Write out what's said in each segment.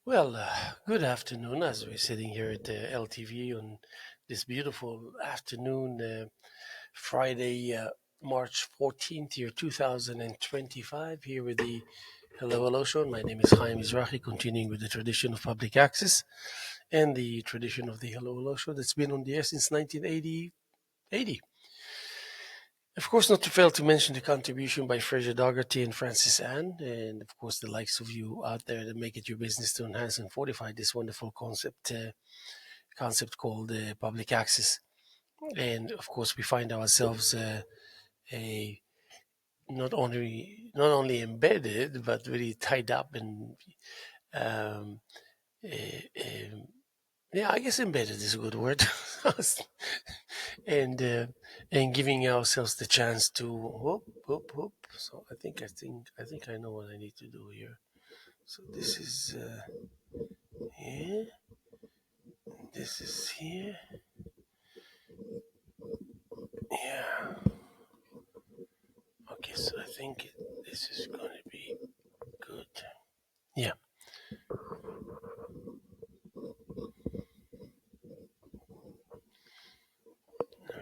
Well, good afternoon as we're sitting here at the LTV on this beautiful afternoon, Friday, March 14th, year 2025, here with the Hello Show. My name is Haim Mizrahi, continuing with the tradition of public access and the tradition of the Hello Show that's been on the air since 1980. Of course, not to fail to mention the contribution by Fraser Dougherty and Francis Ann, and of course, the likes of you out there that make it your business to enhance and fortify this wonderful concept called public access. And of course, we find ourselves a not only embedded but really tied up in um, eh, um, yeah, I guess embedded is a good word, and uh, and giving ourselves the chance to whoop whoop whoop. So I think I know what I need to do here. So this is here, this is here, yeah. Okay, so I think this is going to be good. Yeah.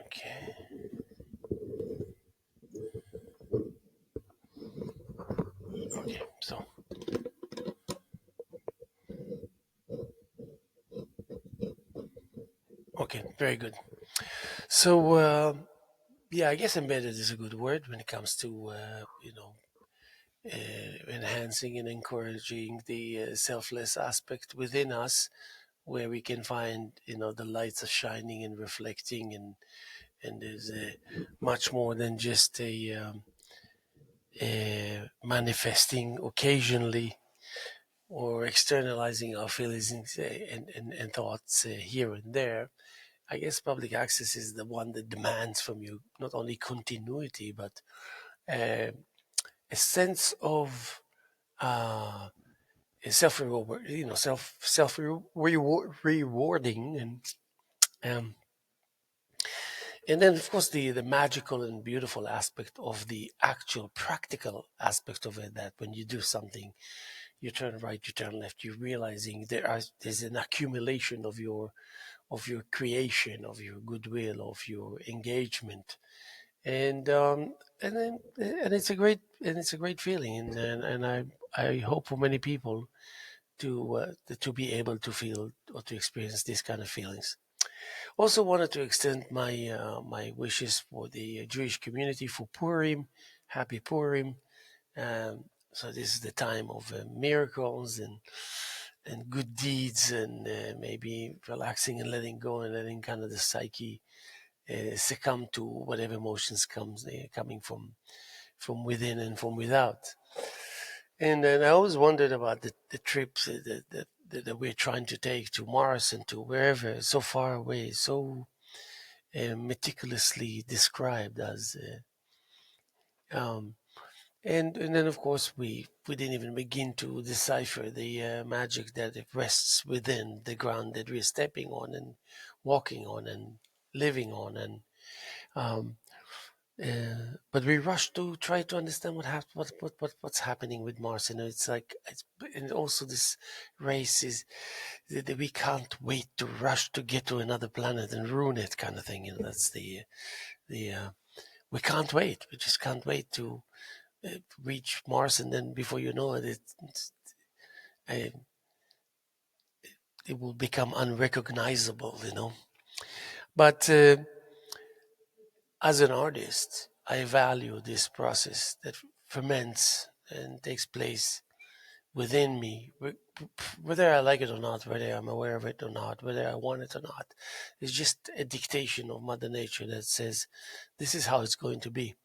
Okay. Okay. So okay, very good. So yeah, I guess embedded is a good word when it comes to enhancing and encouraging the selfless aspect within us, where we can find the lights are shining and reflecting, and there's much more than just a manifesting occasionally or externalizing our feelings and thoughts here and there. I guess public access is the one that demands from you not only continuity but uh, a sense of uh, self reward, self rewarding, um, and then of course the magical and beautiful aspect of the actual practical aspect of it, that when you do something, you turn right, you turn left, you're realizing there's an accumulation of your creation, of your goodwill, of your engagement, and it's a great feeling, and I hope for many people to be able to feel or to experience these kind of feelings. Also wanted to extend my wishes for the Jewish community for Purim. Happy Purim. So this is the time of miracles and good deeds, and maybe relaxing and letting go and letting kind of the psyche succumb to whatever emotions coming from within and from without. And then I always wondered about the trips that we're trying to take to Mars and to wherever, so far away, so meticulously described as. And then, of course, we didn't even begin to decipher the magic that it rests within the ground that we're stepping on and walking on and living on. And but we rush to try to understand what's happening with Mars. It's like and also this race is that we can't wait to rush to get to another planet and ruin it, kind of thing. That's the we can't wait. We just can't wait to reach Mars, and then before you know it, uh, it will become unrecognizable. But as an artist, I value this process that ferments and takes place within me, whether I like it or not, whether I'm aware of it or not, whether I want it or not. It's just a dictation of Mother Nature that says this is how it's going to be.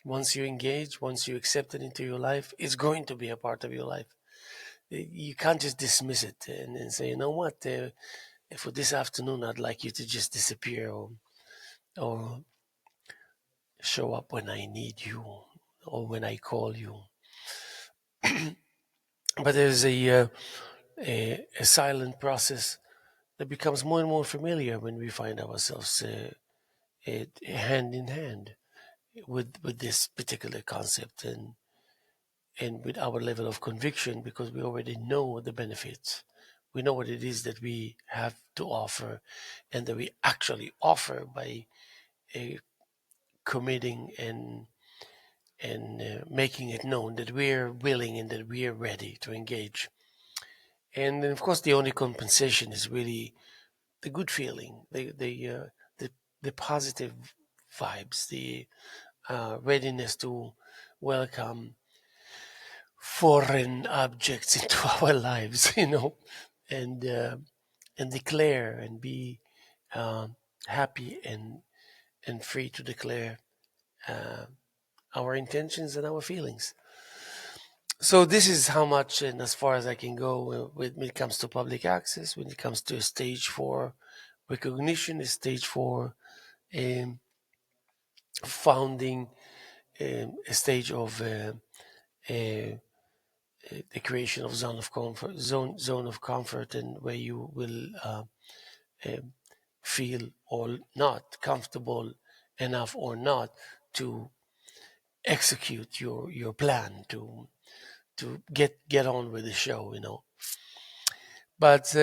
Once you engage, once you accept it into your life, it's going to be a part of your life. You can't just dismiss it and say, you know what, for this afternoon, I'd like you to just disappear, or show up when I need you or when I call you. But there's a silent process that becomes more and more familiar when we find ourselves hand in hand with this particular concept, and with our level of conviction, because we already know the benefits. we know what it is that we have to offer, and that we actually offer by uh, committing and making it known that we're willing and that we're ready to engage. And then, of course, the only compensation is really the good feeling, the the positive vibes, the readiness to welcome foreign objects into our lives, and and declare and be um, happy and free to declare uh, our intentions and our feelings. So this is how much and as far as I can go when it comes to public access, when it comes to stage four recognition, stage four um, founding, a stage of uh, the creation of zone of comfort, and where you will um, feel or not comfortable enough or not to execute your plan to get on with the show. But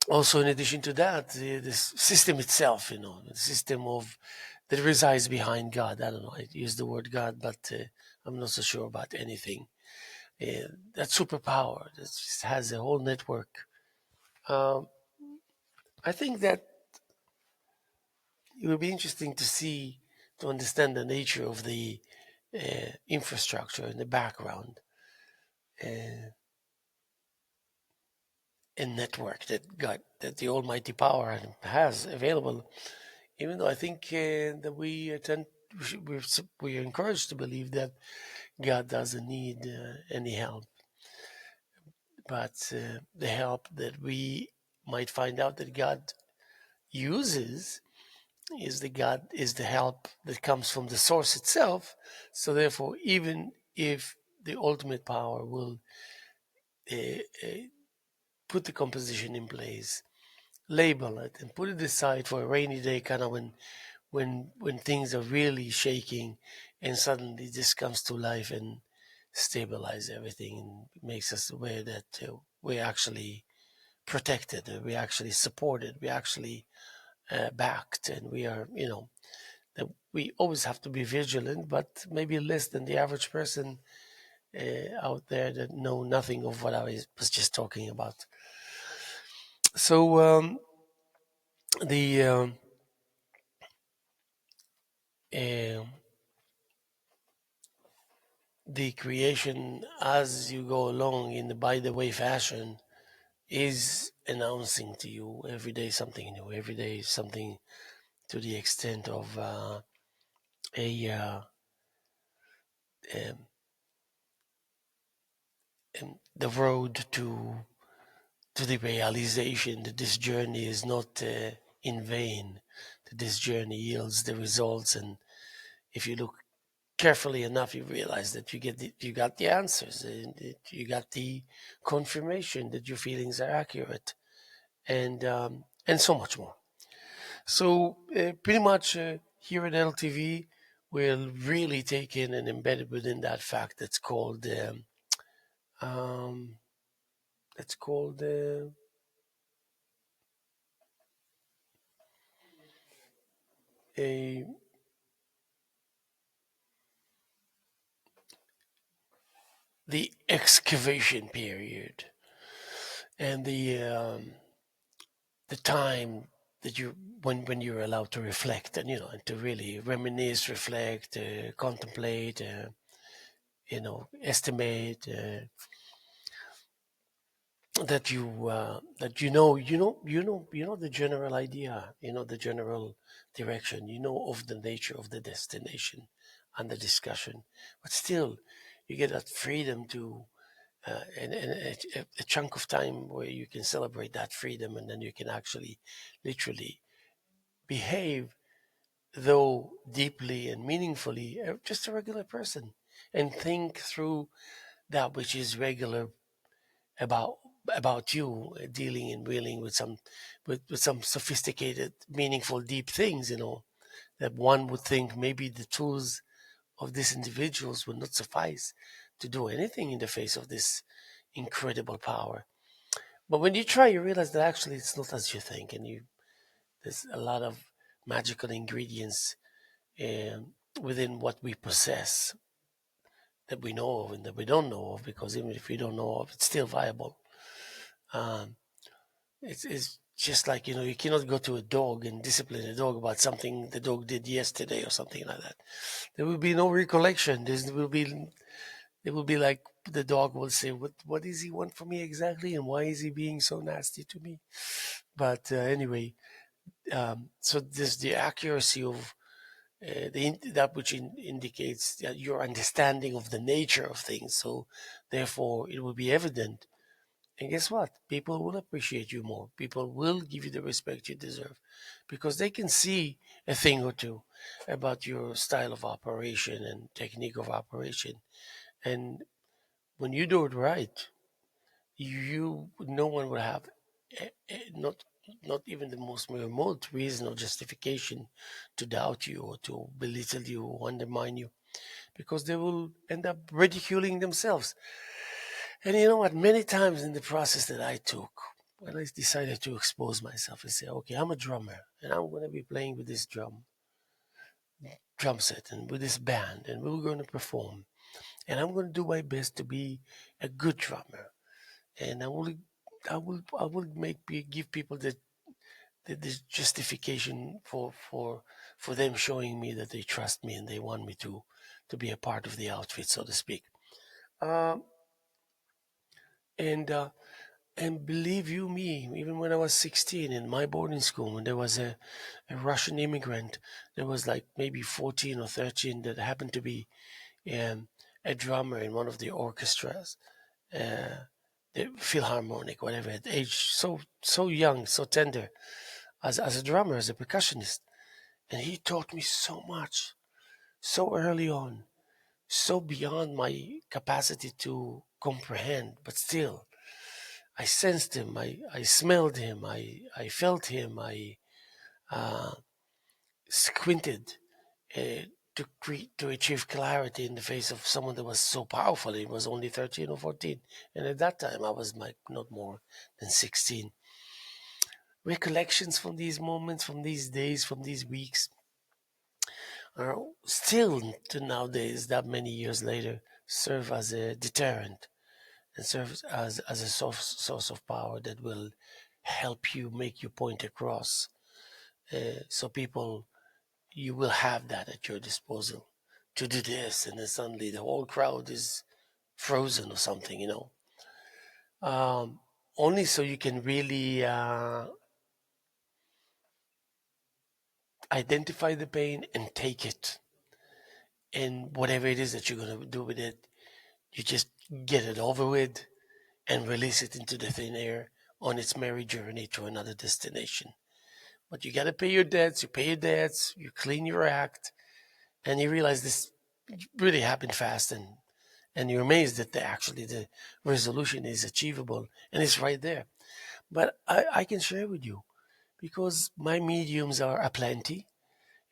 also, in addition to that, the system itself, the system of that resides behind God. I don't know. I use the word God, but I'm not so sure about anything. That superpower that just has a whole network. Um, I think that it would be interesting to see, to understand the nature of the infrastructure in the background uh, and network that the Almighty Power has available. Even though I think that we're encouraged to believe that God doesn't need any help, but the help that we might find out that God uses is the help that comes from the source itself. So therefore, even if the ultimate power will uh, uh, put the composition in place, label it, and put it aside for a rainy day, kind of when things are really shaking, and suddenly this comes to life and stabilize everything and makes us aware that we're actually protected, we're actually supported, we're actually backed, and we are, that we always have to be vigilant, but maybe less than the average person out there that know nothing of what I was just talking about. So the um, the creation as you go along in the by the way fashion is announcing to you every day something new, every day something, to the extent of a um, the road to the realization that this journey is not in vain, that this journey yields the results, and if you look carefully enough, you realize that you got the answers, and that you got the confirmation that your feelings are accurate, and so much more. So pretty much here at LTV, we'll really take in and embed it within that fact um, that's called a the excavation period, and the time that you when you're allowed to reflect, and and to really reminisce, reflect, contemplate, estimate, that the general idea, the general direction, of the nature of the destination and the discussion, but still you get that freedom to and a chunk of time where you can celebrate that freedom, and then you can actually literally behave, though deeply and meaningfully, just a regular person, and think through that which is regular about you, dealing and wheeling with some sophisticated, meaningful, deep things, that one would think maybe the tools of these individuals would not suffice to do anything in the face of this incredible power. But when you try, you realize that actually it's not as you think, and there's a lot of magical ingredients within what we possess that we know of and that we don't know of. Because even if we don't know of, it's still viable. Um, it's just like, you cannot go to a dog and discipline a dog about something the dog did yesterday or something like that. There will be no recollection. It will be like the dog will say, what does he want from me exactly, and why is he being so nasty to me? But anyway, so there's the accuracy of that which indicates that your understanding of the nature of things. So therefore, it will be evident. And guess what? People will appreciate you more. People will give you the respect you deserve because they can see a thing or two about your style of operation and technique of operation. And when you do it right, no one will have not even the most remote reason or justification to doubt you or to belittle you or undermine you, because they will end up ridiculing themselves. And you know what? Many times in the process that I took, when I decided to expose myself and say, okay, I'm a drummer and I'm going to be playing with this drum set and with this band, and we're going to perform, and I'm going to do my best to be a good drummer, and I will give people the justification for them showing me that they trust me and they want me to be a part of the outfit, so to speak. Um, and and believe you me, even when I was 16 in my boarding school, when there was a Russian immigrant, there was like maybe 14 or 13 that happened to be um, a drummer in one of the orchestras, the Philharmonic, whatever, at age so young, so tender, as a drummer, as a percussionist. And he taught me so much, so early on, so beyond my capacity to comprehend, but still, I sensed him, I smelled him, I felt him, I uh, squinted to achieve clarity in the face of someone that was so powerful. He was only 13 or 14. And at that time, I was like not more than 16. Recollections from these moments, from these days, from these weeks are still to nowadays, that many years later, serve as a deterrent and serves as a source of power that will help you make your point across. So people, you will have that at your disposal to do this, and then suddenly the whole crowd is frozen or something. Um, Only so you can really identify the pain and take it. And whatever it is that you're going to do with it, you just get it over with and release it into the thin air on its merry journey to another destination. But you got to pay your debts, you clean your act, and you realize this really happened fast, and you're amazed that the resolution is achievable and it's right there. But I can share with you because my mediums are aplenty,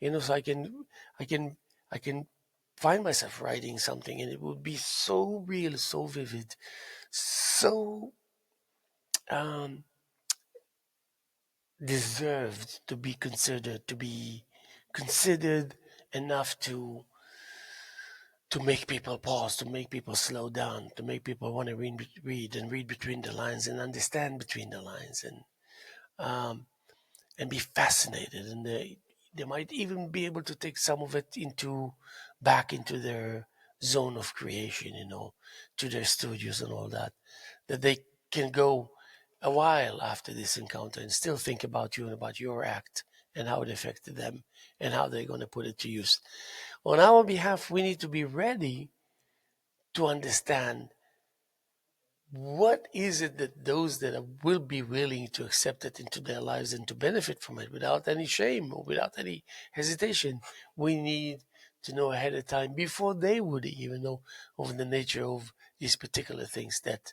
so I can I can find myself writing something and it would be so real, so vivid, so um, deserved to be considered enough to make people pause, to make people slow down, to make people want to read between the lines and understand between the lines, um, and be fascinated. And they might even be able to take some of it back into their zone of creation, to their studios and all that. That they can go a while after this encounter and still think about you and about your act and how it affected them and how they're going to put it to use. On our behalf, we need to be ready to understand what is it that those that will be willing to accept it into their lives and to benefit from it without any shame or without any hesitation. We need to know ahead of time before they would even know of the nature of these particular things, that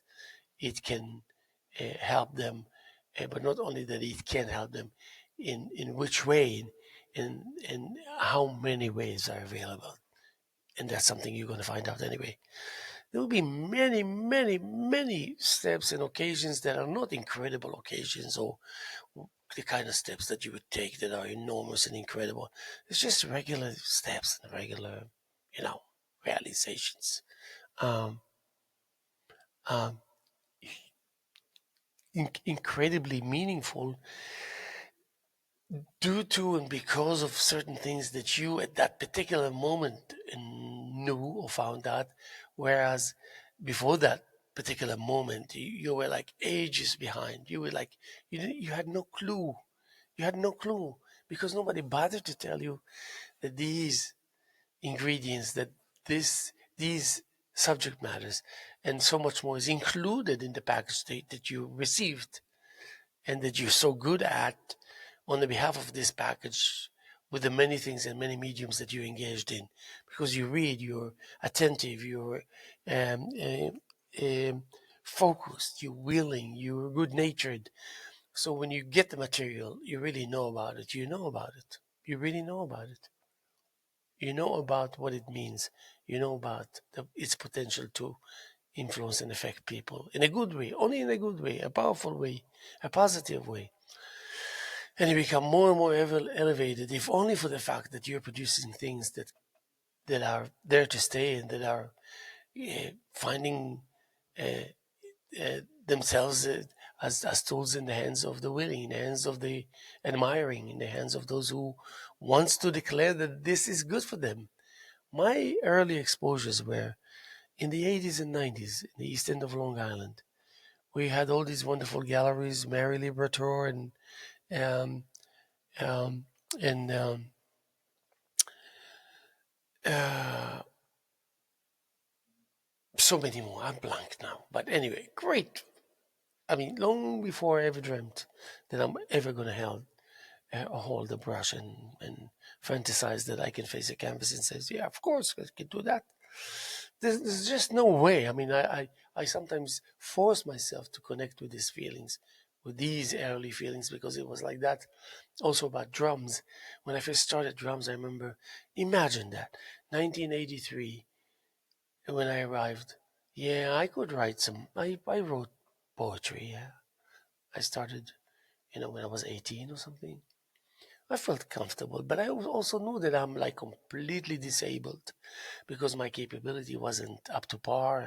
it can help them, but not only that it can help them, in which way, in how many ways are available. And that's something you're going to find out anyway. There will be many, many, many steps and occasions that are not incredible occasions or the kind of steps that you would take that are enormous and incredible. It's just regular steps and regular, you know, realizations. Um, um, Incredibly meaningful due to and because of certain things that you at that particular moment knew or found out, whereas before that particular moment you were like ages behind. You were like you had no clue. You had no clue because nobody bothered to tell you that these ingredients, that these subject matters, and so much more is included in the package that you received and that you're so good at on the behalf of this package with the many things and many mediums that you're engaged in because you read, you're attentive, you're um, um, focused, you're willing, you're good natured. So when you get the material, you really know about it. You know about it. You really know about it. You know about what it means. You know about its potential to influence and affect people in a good way, only in a good way, a powerful way, a positive way. And you become more and more elevated, if only for the fact that you're producing things that are there to stay and that are finding uh, themselves as tools in the hands of the willing, in the hands of the admiring, in the hands of those who wants to declare that this is good for them. My early exposures were in the 80s and 90s in the east end of Long Island. We had all these wonderful galleries, Mary Liberator um, um, and uh, so many more. I'm blank now. But anyway, great. I mean, long before I ever dreamt that I'm ever going to hold a brush and fantasize that I can face a canvas and say, yeah, of course, I can do that. There's just no way. I mean, I sometimes force myself to connect with these feelings, with these early feelings, because it was like that. Also about drums. When I first started drums, I remember, imagine that, 1983, when I arrived. Yeah, I could write I wrote poetry, yeah. I started, when I was 18 or something. I felt comfortable, but I also knew that I'm like completely disabled because my capability wasn't up to par.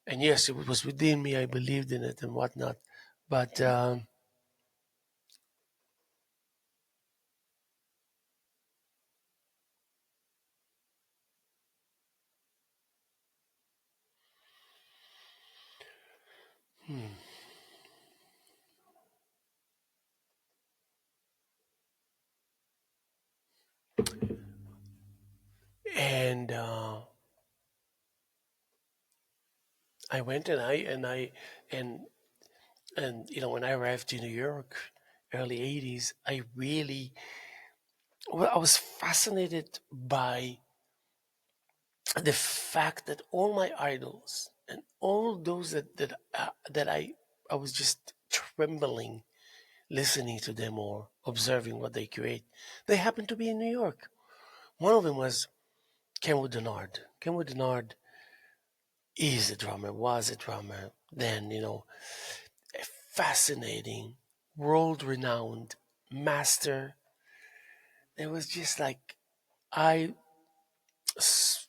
And yes, it was within me. I believed in it and whatnot. But, hmm. And I went and, when I arrived to New York, early 80s, I was fascinated by the fact that all my idols and all those that I was just trembling listening to them or observing what they create, they happened to be in New York. One of them was Kenwood Denard. Kenwood Denard is a drummer, was a drummer, then, a fascinating, world renowned master. It was just like I s-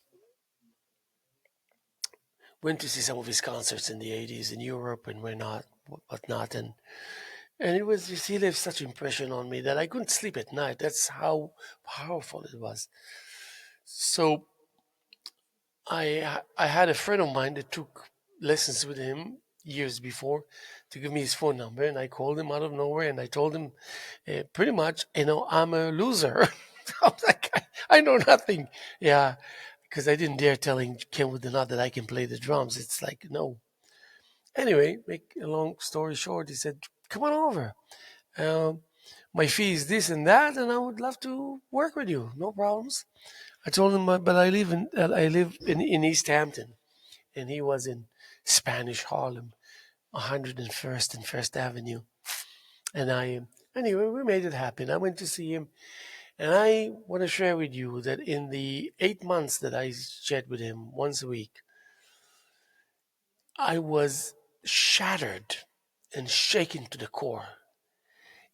went to see some of his concerts in the 80s in Europe and whatnot. And it was just, he left such impression on me that I couldn't sleep at night. That's how powerful it was. So I had a friend of mine that took lessons with him years before to give me his phone number, and I called him out of nowhere, and I told him pretty much, I'm a loser. I was like, I know nothing. Yeah, because I didn't dare telling Ken with the nod that I can play the drums. It's like no. Anyway, make a long story short, he said, "Come on over. Um, my fee is this and that, and I would love to work with you. No problems." I told him, but I live in East Hampton, and he was in Spanish Harlem, 101st and First Avenue. And anyway, we made it happen. I went to see him, and I want to share with you that in the 8 months that I chat with him once a week, I was shattered and shaken to the core.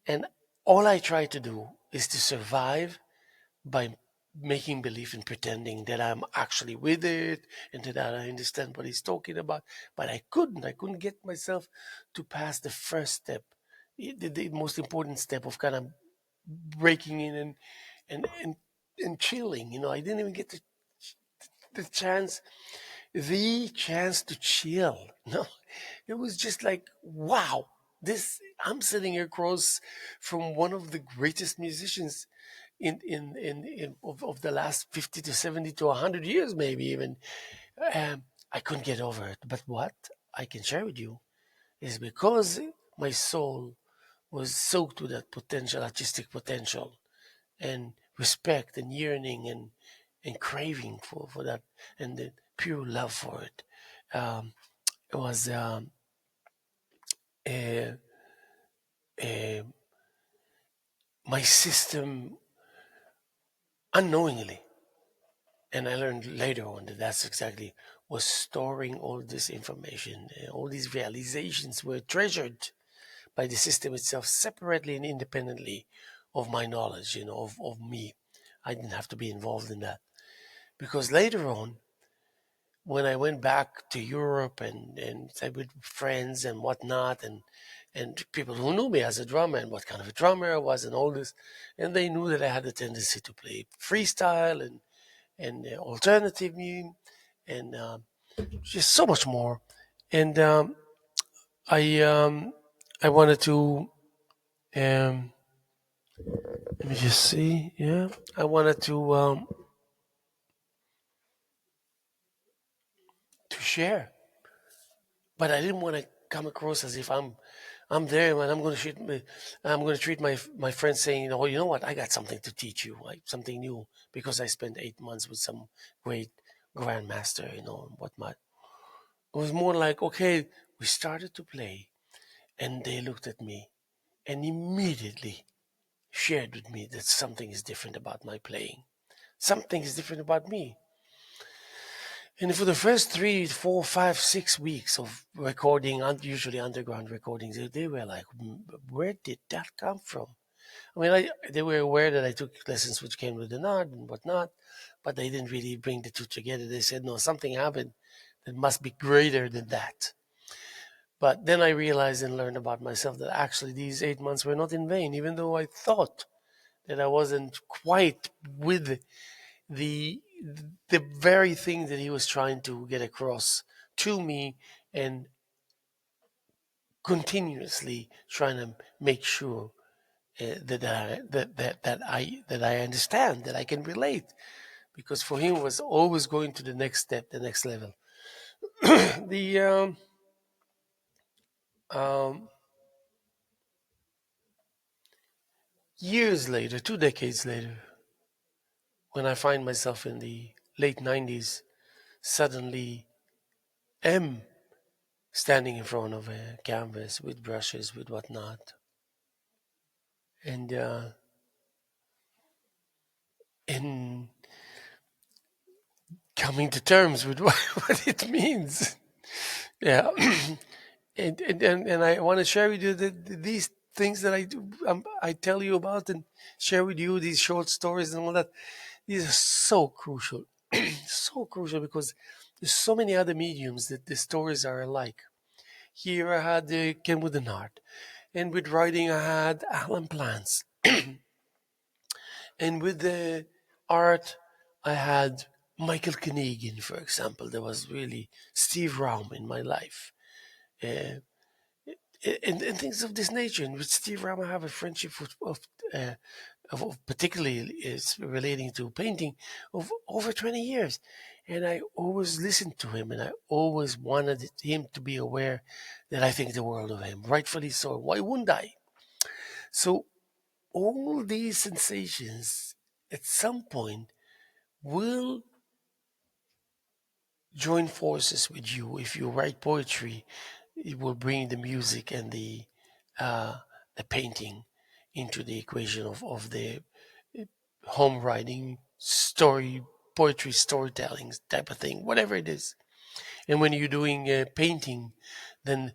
And all I try to do is to survive by making believe and pretending that I'm actually with it and that I understand what he's talking about. But I couldn't. I couldn't get myself to pass the first step, the most important step of kind of breaking in and, and, and chilling. I didn't even get the chance the chance to chill. No, it was just like, wow, this I'm sitting across from one of the greatest musicians of the last 50 to 70 to 100 years, maybe even. I couldn't get over it. But what I can share with you is because my soul was soaked with that potential, artistic potential, and respect and yearning and craving for that and the pure love for it. Um, it was uh, uh, my system unknowingly, and I learned later on that that's exactly was storing all this information, all these realizations were treasured by the system itself separately and independently of my knowledge, of me. I didn't have to be involved in that because later on when I went back to Europe and stayed with friends and whatnot, and people who knew me as a drummer and what kind of a drummer I was and all this, and they knew that I had a tendency to play freestyle and alternative music and just so much more. And I um, I wanted to let me just see, yeah, I wanted to share, but I didn't want to come across as if I'm there and I'm going to treat my friends saying, oh, you know what, I got something to teach you, like something new, because I spent 8 months with some great grandmaster, and whatnot. It was more like, okay, we started to play, and they looked at me and immediately shared with me that something is different about my playing. Something is different about me. And for the first 3, 4, 5, 6 weeks of recording, usually underground recordings, they were like, where did that come from? I mean, they were aware that I took lessons which came with the nod and whatnot, but they didn't really bring the two together. They said, no, something happened that must be greater than that. But then I realized and learned about myself that actually these 8 months were not in vain, even though I thought that I wasn't quite with the the very thing that he was trying to get across to me, and continuously trying to make sure that I understand, that I can relate, because for him was always going to the next step, the next level. the um, Years later, 2 decades later, when I find myself in the late 90s, suddenly am standing in front of a canvas with brushes, with whatnot, and in coming to terms with what it means. Yeah, and I want to share with you these things that I do, I tell you about and share with you these short stories and all that. These are so crucial, so crucial, because there's so many other mediums that the stories are alike. Here I had Ken Woodenhart, and with writing I had Alan Plants, and with the art I had Michael Kenegan, for example. There was really Steve Raum in my life. Uh, and things of this nature. And with Steve Raum, I have a friendship uh, of particularly is relating to painting of over 20 years. And I always listened to him, and I always wanted him to be aware that I think the world of him, rightfully so. Why wouldn't I? So all these sensations at some point will join forces with you. If you write poetry, it will bring the music and uh, the painting into the equation of the home writing, story, poetry, storytelling type of thing, whatever it is. And when you're doing painting, then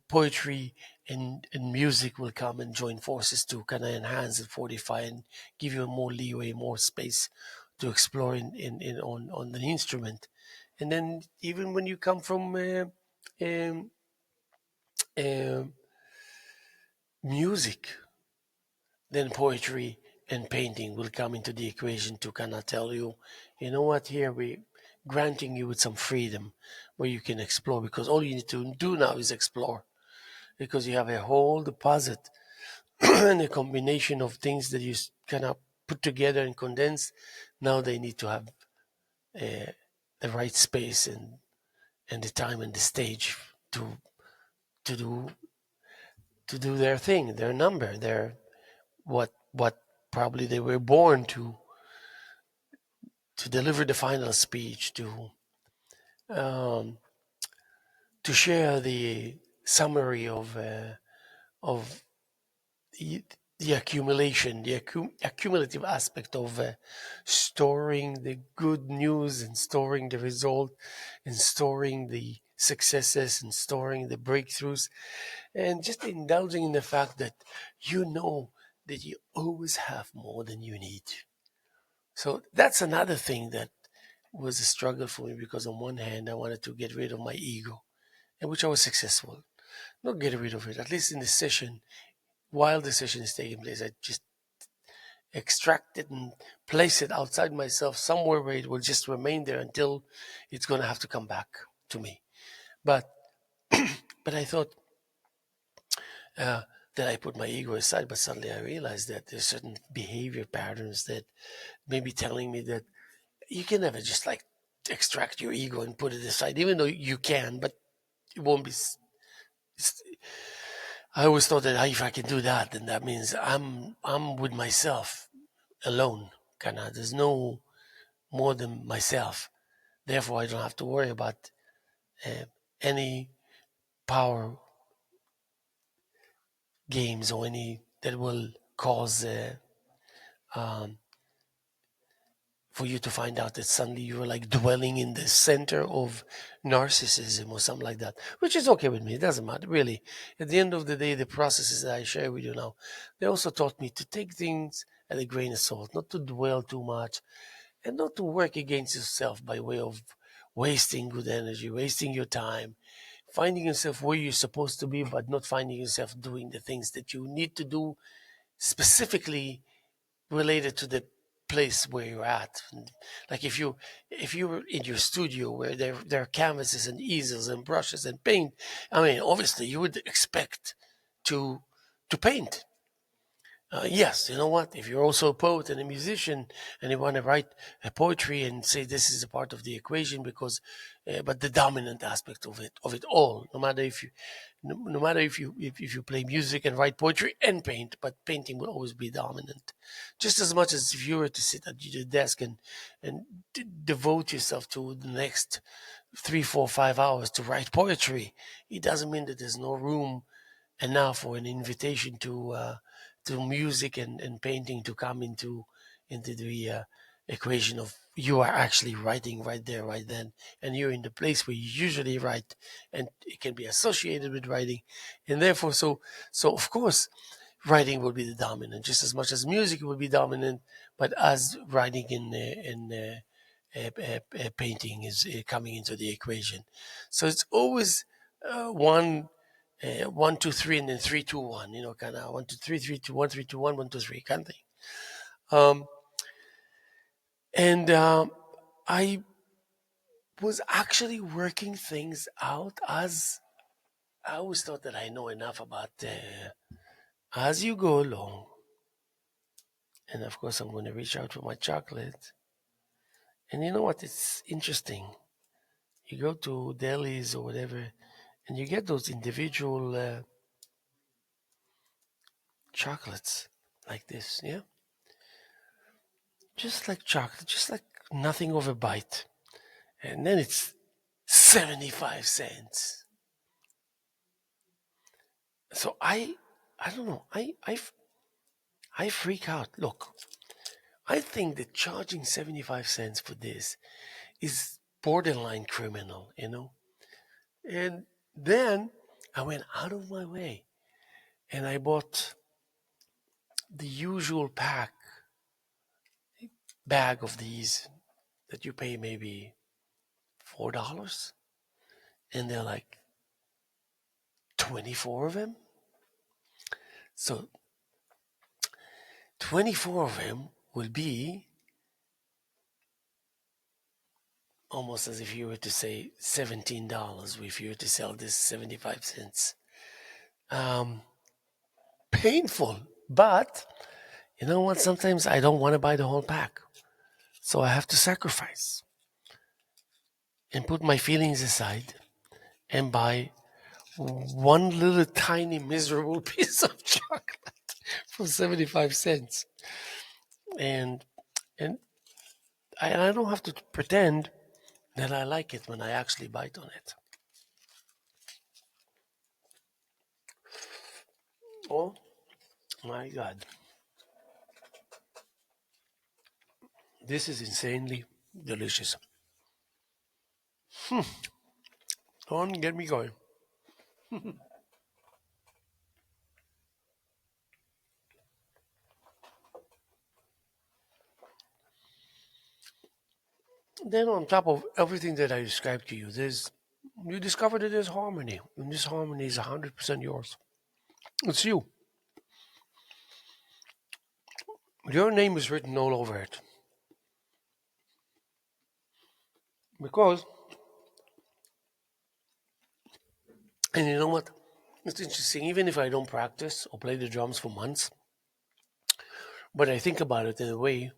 poetry and music will come and join forces to kind of enhance and fortify and give you more leeway, more space to explore in on the instrument. And then even when you come from um, uh, music, then poetry and painting will come into the equation to kind of tell you, you know what, here we granting you with some freedom where you can explore, because all you need to do now is explore, because you have a whole deposit and a combination of things that you kind of put together and condense. Now they need to have uh, the right space and the time and the stage to to do to do their thing, their number, their what probably they were born to deliver the final speech, um, to share the summary of the, the accumulation, the accumulative aspect of storing the good news and storing the result and storing the successes and storing the breakthroughs, and just indulging in the fact that you know that you always have more than you need. So that's another thing that was a struggle for me, because on one hand I wanted to get rid of my ego, in which I was successful. Not get rid of it, at least in the session, while the session is taking place, I just extract it and place it outside myself somewhere where it will just remain there until it's going to have to come back to me. But but I thought uh, that I put my ego aside, but suddenly I realized that there's certain behavior patterns that may be telling me that you can never just like extract your ego and put it aside, even though you can, but it won't be. I always thought that if I can do that, then that means I'm with myself alone. Kinda, there's no more than myself. Therefore, I don't have to worry about uh, any power games or any that will cause um, for you to find out that suddenly you're like dwelling in the center of narcissism or something like that, which is okay with me. It doesn't matter, really. At the end of the day, the processes that I share with you now, they also taught me to take things at a grain of salt, not to dwell too much, and not to work against yourself by way of wasting good energy, wasting your time, finding yourself where you're supposed to be, but not finding yourself doing the things that you need to do specifically related to the place where you're at. Like if you were in your studio where there are canvases and easels and brushes and paint, I mean, obviously you would expect to to paint. Yes, you know what? If you're also a poet and a musician and you want to write a poetry and say this is a part of the equation, because, but the dominant aspect of it all, no matter if you, no matter if you play music and write poetry and paint, but painting will always be dominant, just as much as if you were to sit at your desk and devote yourself to the next 3, 4, 5 hours to write poetry. It doesn't mean that there's no room enough for an invitation to music and painting to come into the equation of you are actually writing right there, right then, and you're in the place where you usually write, and it can be associated with writing, and therefore, so of course, writing will be the dominant just as much as music will be dominant, but as writing in painting is coming into the equation, so it's always one 1, 2, 3, and then 3, 2, 1. You know, kind of 1, 2, 3, 3, 2, 1, 3, 2, 1, 1, 2, 3 kind of thing. Um, and I was actually working things out as I always thought that I know enough about as you go along. And of course, I'm going to reach out for my chocolate. And you know what? It's interesting. You go to delis or whatever, and you get those individual chocolates like this, yeah? Just like chocolate, just like nothing over a bite. And then it's 75 cents. So I don't know. I freak out. Look, I think that charging 75 cents for this is borderline criminal. And then I went out of my way and I bought the usual bag of these that you pay maybe $4, and they're like 24 of them. So 24 of them will be almost as if you were to say $17 if you were to sell this 75 cents. Painful, but you know what? Sometimes I don't want to buy the whole pack. So I have to sacrifice and put my feelings aside and buy one little tiny miserable piece of chocolate for 75 cents. And and I don't have to pretend that I like it when I actually bite on it. Oh my God. This is insanely delicious. Don't get me going. Then on top of everything that I described to you, you discover that there's harmony. And this harmony is 100% yours. It's you. Your name is written all over it. Because, and you know what? It's interesting, even if I don't practice or play the drums for months, but I think about it in a way,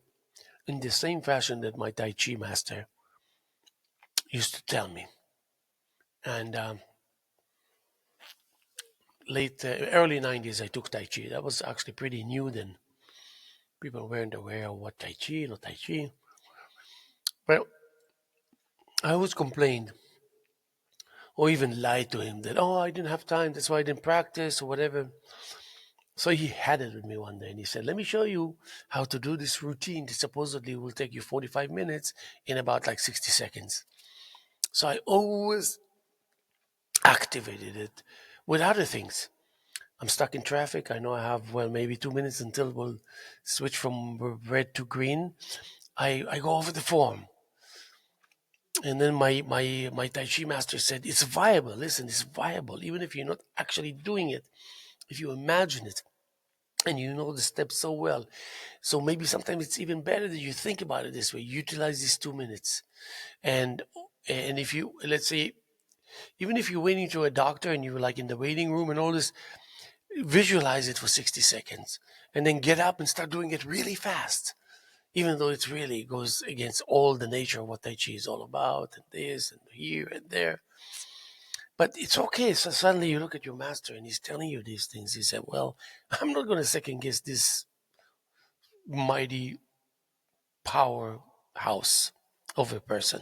in the same fashion that my Tai Chi master used to tell me. And early 90s, I took Tai Chi. That was actually pretty new then. People weren't aware of what Tai Chi, not Tai Chi. Well, I always complained or even lied to him that, oh, I didn't have time, that's why I didn't practice or whatever. So he had it with me one day and he said, let me show you how to do this routine that supposedly will take you 45 minutes in about like 60 seconds. So I always activated it with other things. I'm stuck in traffic. I know I have, well, maybe 2 minutes until we'll switch from red to green. I go over the form. And then my Tai Chi master said, it's viable. Listen, it's viable. Even if you're not actually doing it, if you imagine it and you know the steps so well. So maybe sometimes it's even better that you think about it this way. Utilize these 2 minutes. And and if you, let's say, even if you're waiting to a doctor and you're like in the waiting room and all this, visualize it for 60 seconds and then get up and start doing it really fast, even though it really goes against all the nature of what Tai Chi is all about, and this and here and there. But it's okay. So suddenly you look at your master and he's telling you these things. He said, well, I'm not going to second guess this mighty powerhouse of a person.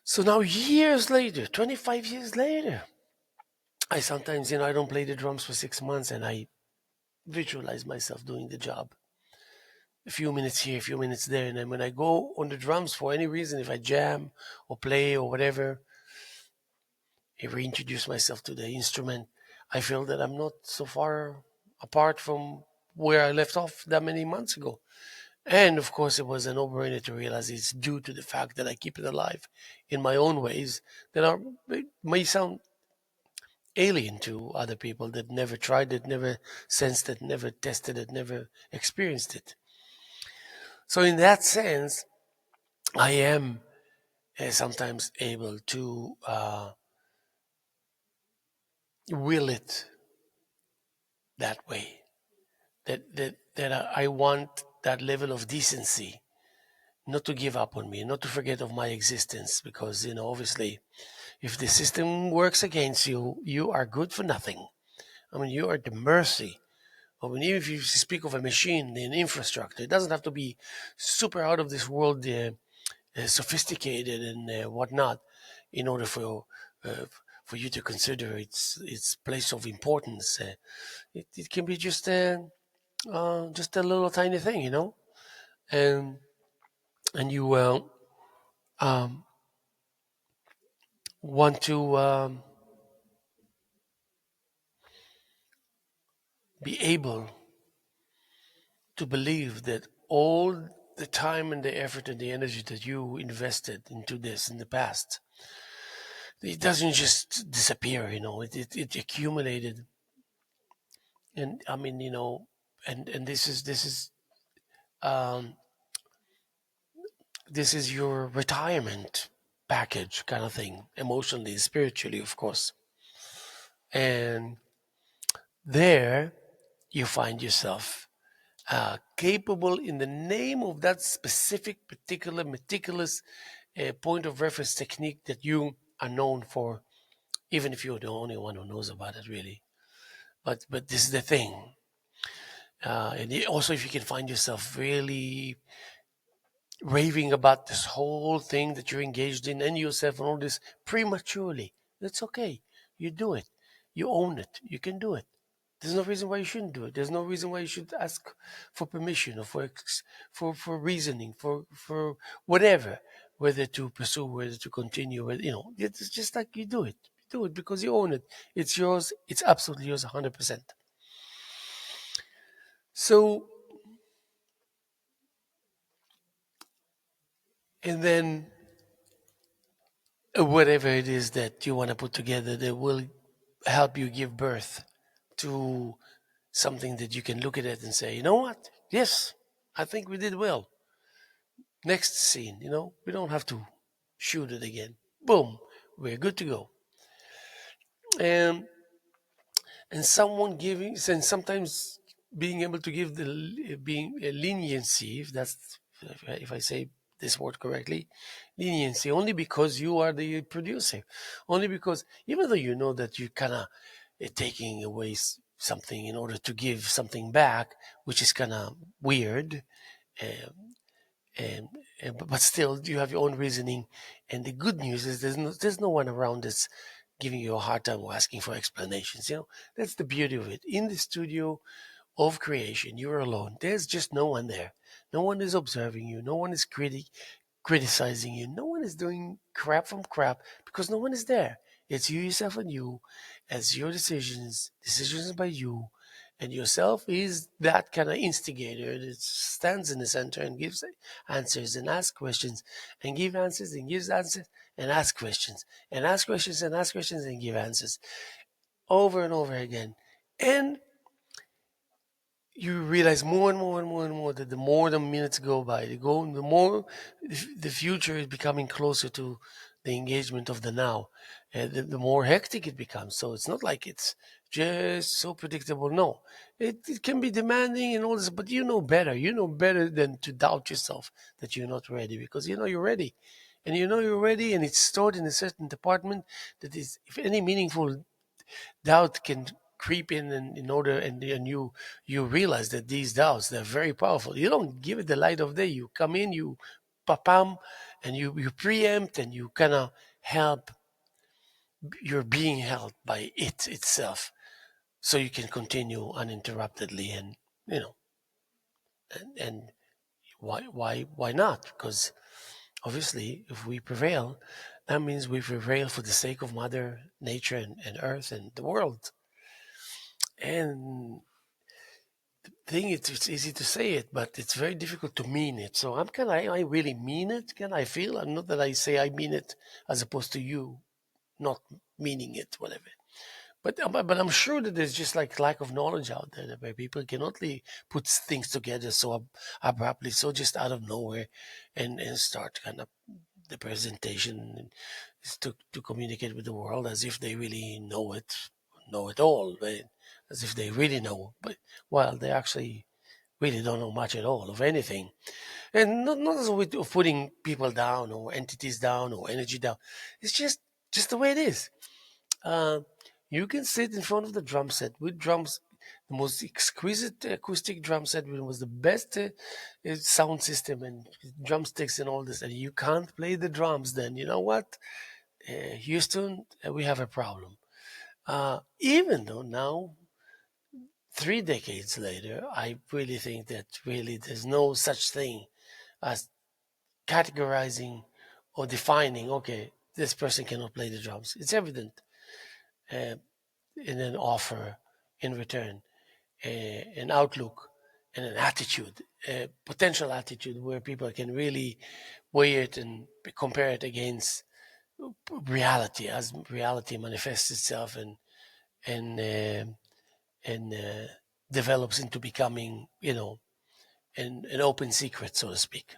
So now years later, 25 years later, I sometimes, I don't play the drums for 6 months and I visualize myself doing the job. A few minutes here, a few minutes there. And then when I go on the drums for any reason, if I jam or play or whatever, I reintroduce myself to the instrument, I feel that I'm not so far apart from where I left off that many months ago. And of course, it was a no-brainer to realize it's due to the fact that I keep it alive in my own ways that may sound alien to other people that never tried it, never sensed it, never tested it, never experienced it. So in that sense, I am sometimes able to will it that way. That I want that level of decency not to give up on me, not to forget of my existence, because obviously, if the system works against you, you are good for nothing. I mean, you are at the mercy. I mean, even if you speak of a machine, an infrastructure, it doesn't have to be super out of this world, sophisticated and whatnot, in order for you to consider its place of importance. It can be just a little tiny thing, and and you um, want to be able to believe that all the time and the effort and the energy that you invested into this in the past, it doesn't just disappear. It accumulated, and I mean, and um, this is your retirement package kind of thing, emotionally, spiritually, of course. And there you find yourself capable in the name of that specific, particular, meticulous point of reference technique that you are known for, even if you're the only one who knows about it, really. But this is the thing. Also, if you can find yourself really raving about this whole thing that you're engaged in and yourself and all this prematurely, that's okay. You do it. You own it. You can do it. There's no reason why you shouldn't do it. There's no reason why you should ask for permission or for reasoning for whatever, whether to pursue, whether to continue. It's just like you do it. You do it because you own it. It's yours. It's absolutely yours, 100%. So, and then whatever it is that you want to put together that will help you give birth to something that you can look at it and say, you know what? Yes, I think we did well. Next scene, we don't have to shoot it again. Boom, we're good to go. And and sometimes being able to give being a leniency, if I say this word correctly, leniency, only because you are the producer, only because even though you know that you kind of taking away something in order to give something back, which is kind of weird. Um, and, but still you have your own reasoning, and the good news is there's no one around that's giving you a hard time or asking for explanations. That's the beauty of it. In the studio of creation, you're alone. There's just no one there. No one is observing you. No one is criticizing you. No one is doing crap from crap because no one is there. It's you, yourself, and you. As your decisions by you, and yourself is that kind of instigator that stands in the center and gives answers and asks questions and give answers and gives answers and asks questions and asks questions and asks questions and give answers over and over again. And you realize more and more and more and more that the more the minutes go by, the more the future is becoming closer to the engagement of the now, and the more hectic it becomes. So it's not like it's just so predictable. No, it can be demanding and all this, but you know better. You know better than to doubt yourself that you're not ready, because you know you're ready, and you know you're ready, and it's stored in a certain department that is, if any meaningful doubt can creep in, and in order and you realize that these doubts, they're very powerful. You don't give it the light of day. You come in, you papam, and you preempt, and you kind of help. You're being held by it itself, so you can continue uninterruptedly. And you know and why not? Because obviously if we prevail, that means we prevail for the sake of mother nature and earth and the world. And thing it's easy to say it, but it's very difficult to mean it. So I really mean it. Can I feel? I'm not that I say I mean it as opposed to you not meaning it, whatever. But I'm sure that there's just like lack of knowledge out there where people cannot put things together so abruptly, so just out of nowhere, and start kind of the presentation is to communicate with the world as if they really know it all, right? As if they really know, but while they actually really don't know much at all of anything. And not as a way of putting people down or entities down or energy down. It's just the way it is. Uh, you can sit in front of the drum set with drums, the most exquisite acoustic drum set was the best sound system and drumsticks and all this, and you can't play the drums. Then you know what, Houston, we have a problem. Even though now, 3 decades later, I really think that really there's no such thing as categorizing or defining, okay, this person cannot play the drums. It's evident uh, in an offer in return, an outlook, and an attitude, a potential attitude where people can really weigh it and compare it against reality as reality manifests itself and develops into becoming, an open secret, so to speak.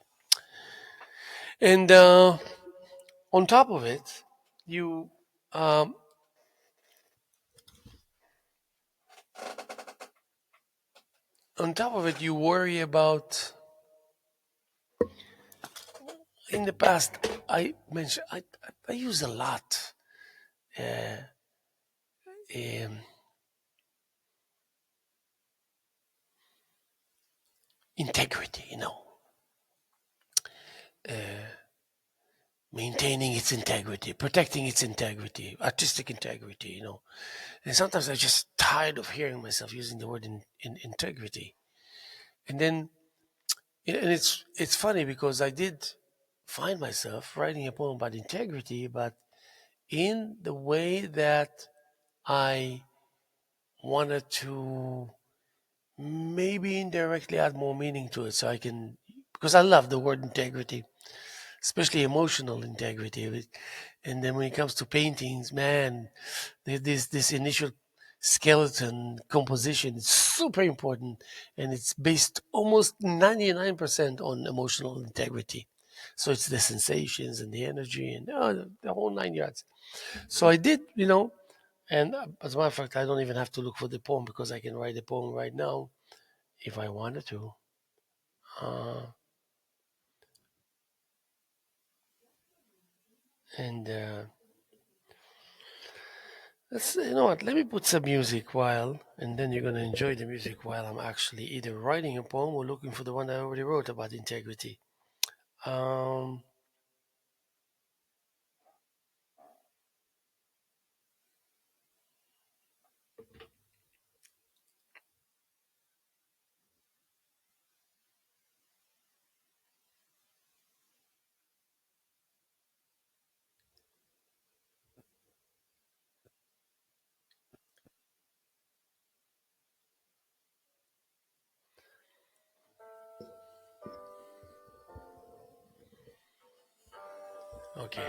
And on top of it, you um, you worry about. In the past, I mentioned I use a lot uh, um, integrity. Maintaining its integrity, protecting its integrity, artistic integrity. And sometimes I'm just tired of hearing myself using the word in integrity. And then, and it's funny because I did find myself writing a poem about integrity, but in the way that I wanted to maybe indirectly add more meaning to it, so I can, because I love the word integrity, especially emotional integrity. And then when it comes to paintings, man, this initial skeleton composition is super important, and it's based almost 99% on emotional integrity. So it's the sensations and the energy and the whole 9 yards. So I did, and as a matter of fact, I don't even have to look for the poem because I can write a poem right now if I wanted to. Uh, and you know what? Let me put some music while, and then you're gonna enjoy the music while I'm actually either writing a poem or looking for the one I already wrote about integrity. Um, okay,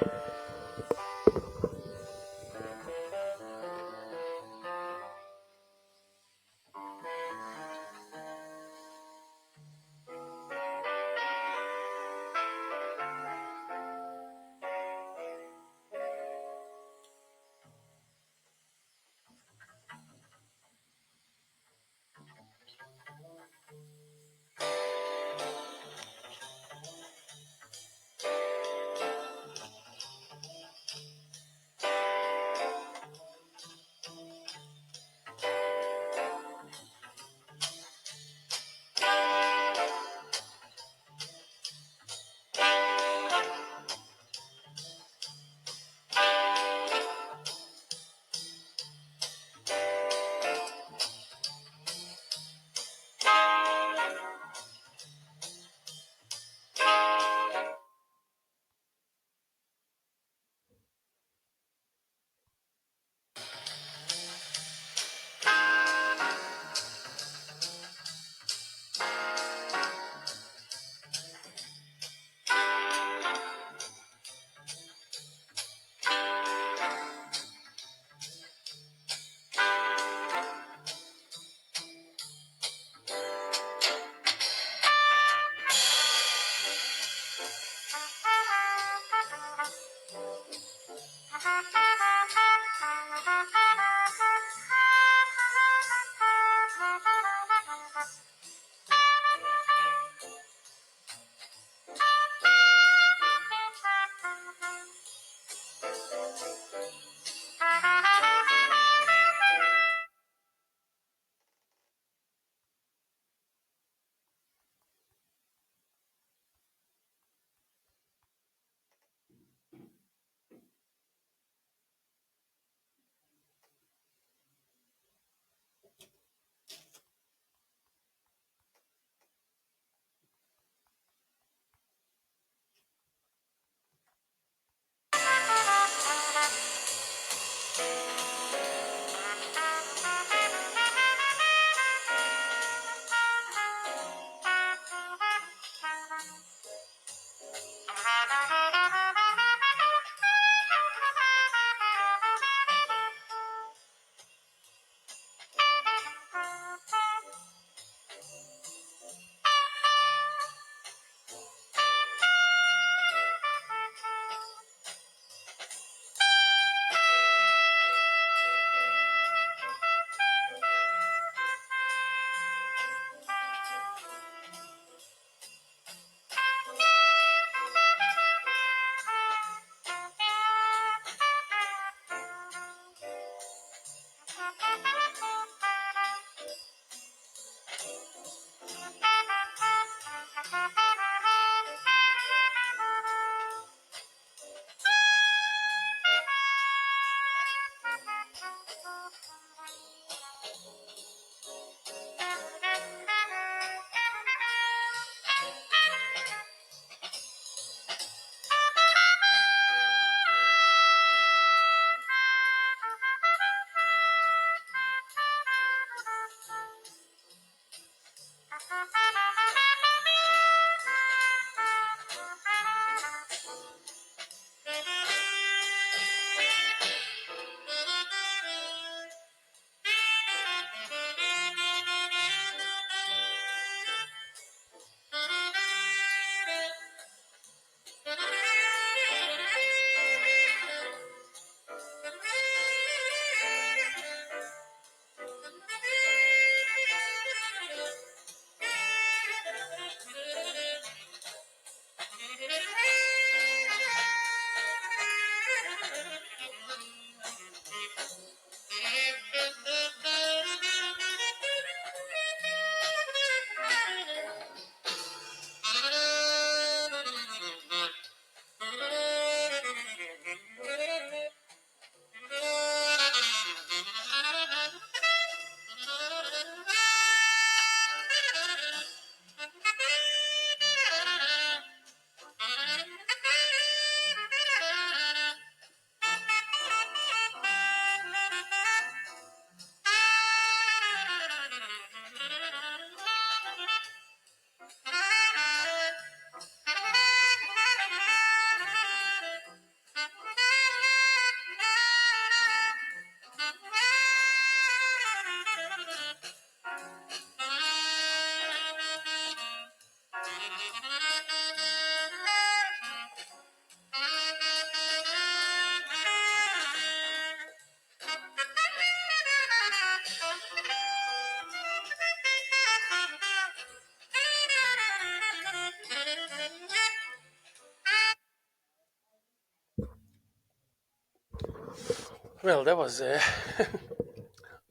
Well, that was,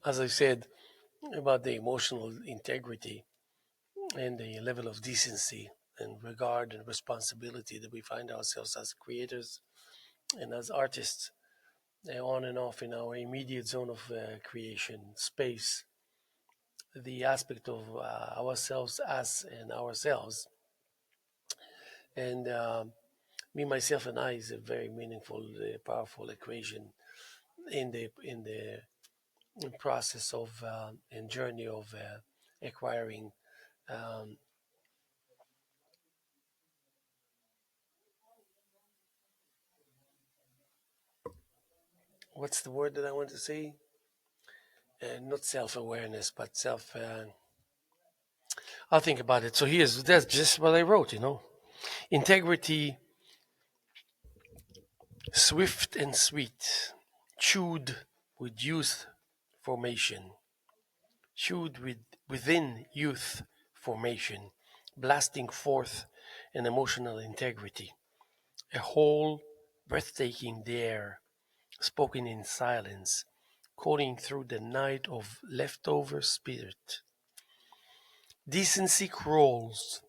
as I said, about the emotional integrity and the level of decency and regard and responsibility that we find ourselves as creators and as artists, on and off in our immediate zone of creation space. The aspect of ourselves as and ourselves, and me, myself, and I is a very meaningful, powerful equation in the process of and journey of acquiring. Um, what's the word that I want to say? Not self-awareness, but self. I'll think about it. So here's that's just what I wrote. Integrity, swift and sweet, chewed with youth formation, chewed within youth formation, blasting forth an emotional integrity, a whole breathtaking dare, spoken in silence, calling through the night of leftover spirit. Decency crawls,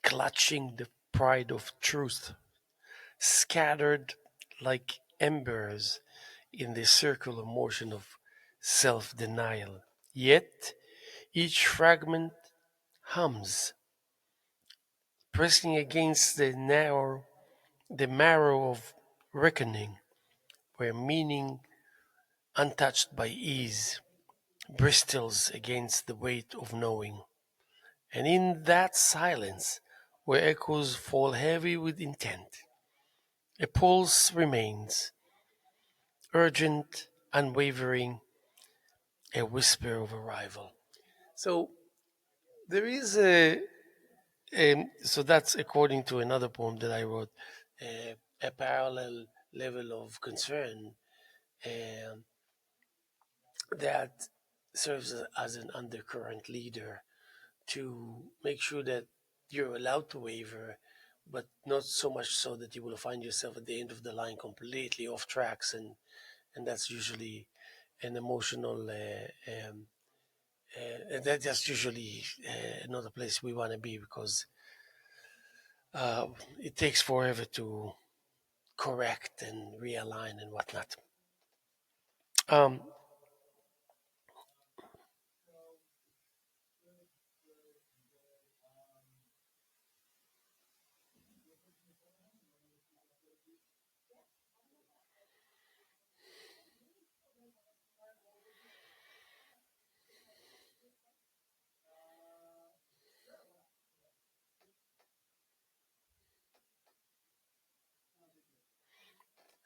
clutching the pride of truth, scattered like embers in the circular motion of self denial. Yet each fragment hums, pressing against the marrow of reckoning, where meaning, untouched by ease, bristles against the weight of knowing. And in that silence, where echoes fall heavy with intent, a pulse remains, urgent, unwavering, a whisper of arrival. So there is so that's according to another poem that I wrote, a parallel level of concern um, that serves as an undercurrent leader to make sure that you're allowed to waver, but not so much so that you will find yourself at the end of the line completely off tracks, and that's usually an emotional. That's usually not a place we want to be because uh, it takes forever to correct and realign and whatnot. Um,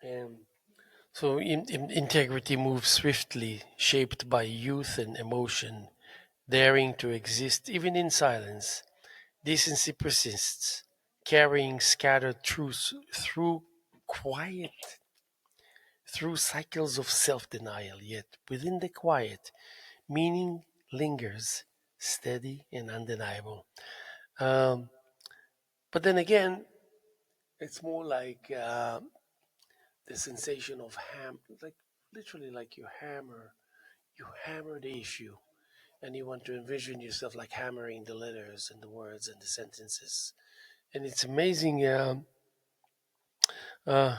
um, so integrity moves swiftly, shaped by youth and emotion, daring to exist even in silence. Decency persists, carrying scattered truths through quiet, through cycles of self denial. Yet within the quiet, meaning lingers, steady and undeniable. Um, but then again, it's more like the sensation of like literally like you hammer the issue, and you want to envision yourself like hammering the letters and the words and the sentences, and it's amazing. Uh, uh,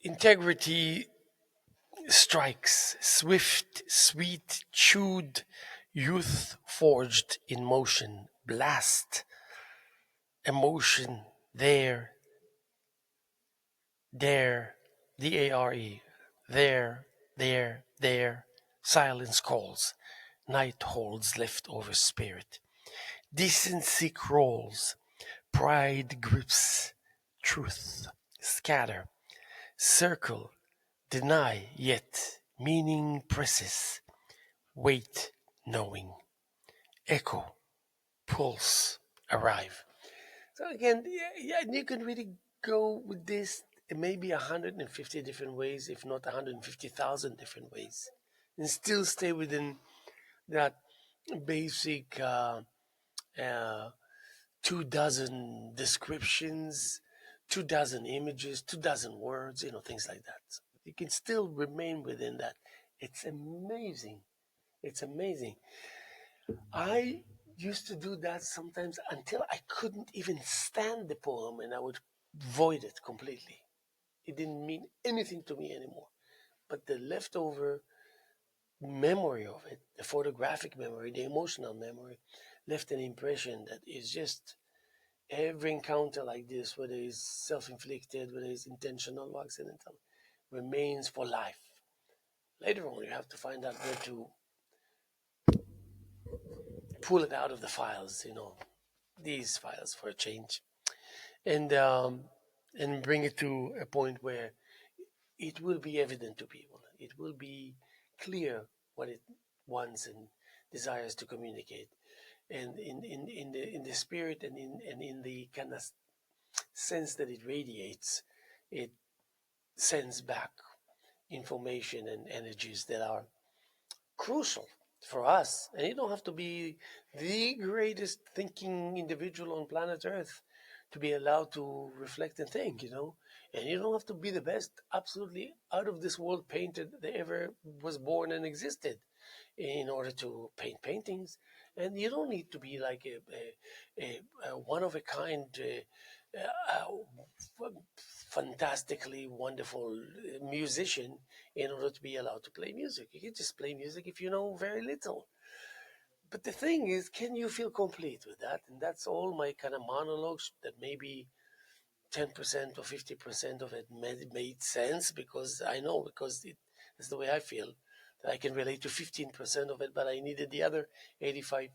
integrity strikes, swift, sweet, chewed, youth forged in motion, blast, emotion, there, there, dare, there, silence calls, night holds leftover spirit, decency crawls, pride grips, truth, scatter, circle, deny, yet meaning presses, wait, knowing, echo, pulse arrive. So again, yeah, and you can really go with this in maybe 150 different ways, if not 150,000 different ways, and still stay within that basic uh, 2 dozen descriptions, 2 dozen images, 2 dozen words, things like that. You can still remain within that. It's amazing. It's amazing. I used to do that sometimes until I couldn't even stand the poem and I would void it completely. It didn't mean anything to me anymore. But the leftover memory of it, the photographic memory, the emotional memory, left an impression that is just every encounter like this, whether it's self inflicted, whether it's intentional or accidental, remains for life. Later on, you have to find out where to pull it out of the files, these files for a change, and bring it to a point where it will be evident to people. It will be clear what it wants and desires to communicate, and in the spirit and in the kind of sense that it radiates, it sends back information and energies that are crucial for us. And you don't have to be the greatest thinking individual on planet Earth to be allowed to reflect and think. And you don't have to be the best, absolutely out of this world painter that ever was born and existed in order to paint paintings. And you don't need to be like a one of a kind, fantastically wonderful musician in order to be allowed to play music. You can just play music if you know very little. But the thing is, can you feel complete with that? And that's all my kind of monologues, that maybe 10% or 50% of it made sense, because I know, because it's the way I feel, that I can relate to 15% of it, but I needed the other 85%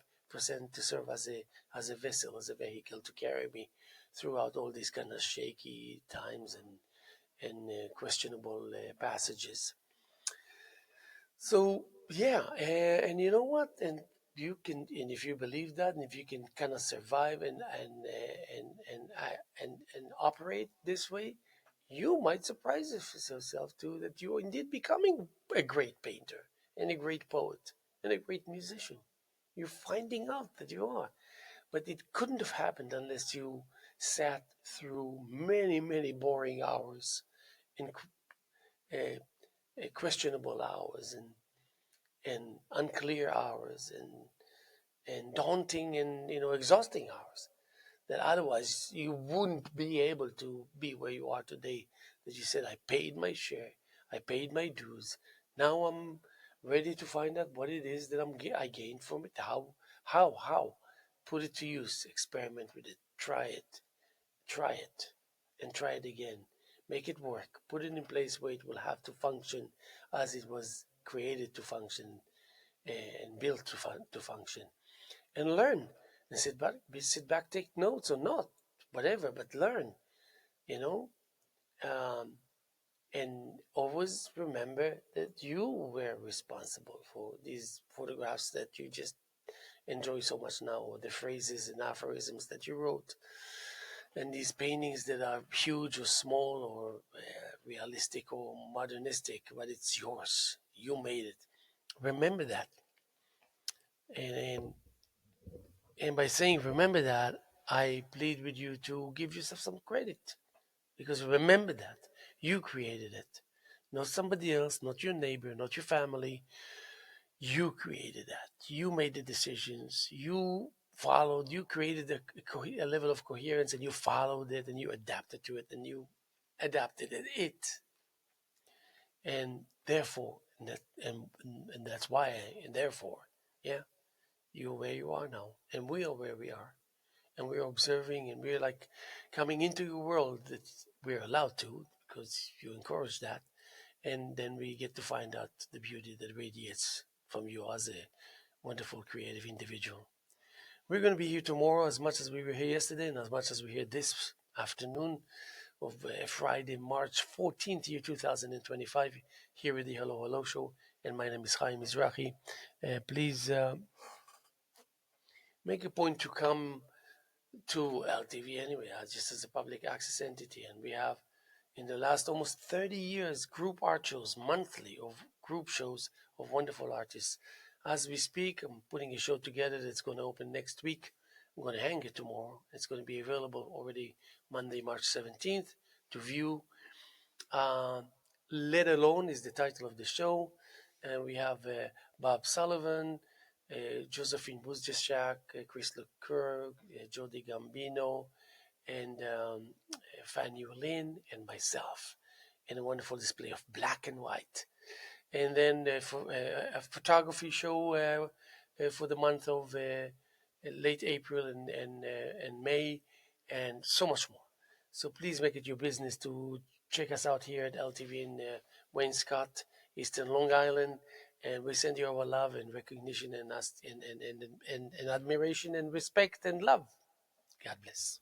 to serve as a vessel, as a vehicle to carry me throughout all these kind of shaky times and questionable passages. So yeah, and you know what? And you can, and if you believe that, and if you can kind of survive and operate this way, you might surprise yourself too that you are indeed becoming a great painter and a great poet and a great musician. You're finding out that you are, but it couldn't have happened unless you sat through many, many boring hours and uh, questionable hours and unclear hours and daunting and exhausting hours, that otherwise you wouldn't be able to be where you are today. That you said, I paid my share, I paid my dues, now I'm ready to find out what it is that I gained from it. How put it to use, experiment with it, try it and try it again, make it work, put it in place where it will have to function as it was created to function and built to function, and learn, and sit back, take notes or not, whatever, but learn, you know, um, and always remember that you were responsible for these photographs that you just enjoy so much now, or the phrases and aphorisms that you wrote, and these paintings that are huge or small or realistic or modernistic, but it's yours. You made it. Remember that, and and by saying remember that, I plead with you to give yourself some credit, because remember that you created it, not somebody else, not your neighbor, not your family. You created that. You made the decisions. You followed. You created a level of coherence, and you followed it, and you adapted to it, and you adapted it. And therefore, and that's why, and therefore, yeah, you're where you are now, and we are where we are, and we're observing, and we're like coming into your world that we're allowed to, because you encourage that, and then we get to find out the beauty that radiates from you as a wonderful creative individual. We're going to be here tomorrow as much as we were here yesterday, and as much as we're here this afternoon of Friday, March 14th, year 2025, here with the Hello Hello Show. And my name is Haim Mizrahi. Please make a point to come to LTV anyway, just as a public access entity. And we have, in the last almost 30 years, group art shows monthly of group shows of wonderful artists. As we speak, I'm putting a show together that's going to open next week. I'm going to hang it tomorrow. It's going to be available already Monday, March 17th to view. Let Alone is the title of the show. And we have Bob Sullivan, Josephine Buzjashak, Chris Leclerc, Jody Gambino, and Fanny Olin, and myself, in a wonderful display of black and white. And then for a photography show for the month of late April and May, and so much more. So please make it your business to check us out here at LTV in Wainscott, Eastern Long Island, and we send you our love and recognition and admiration and respect and love. God bless.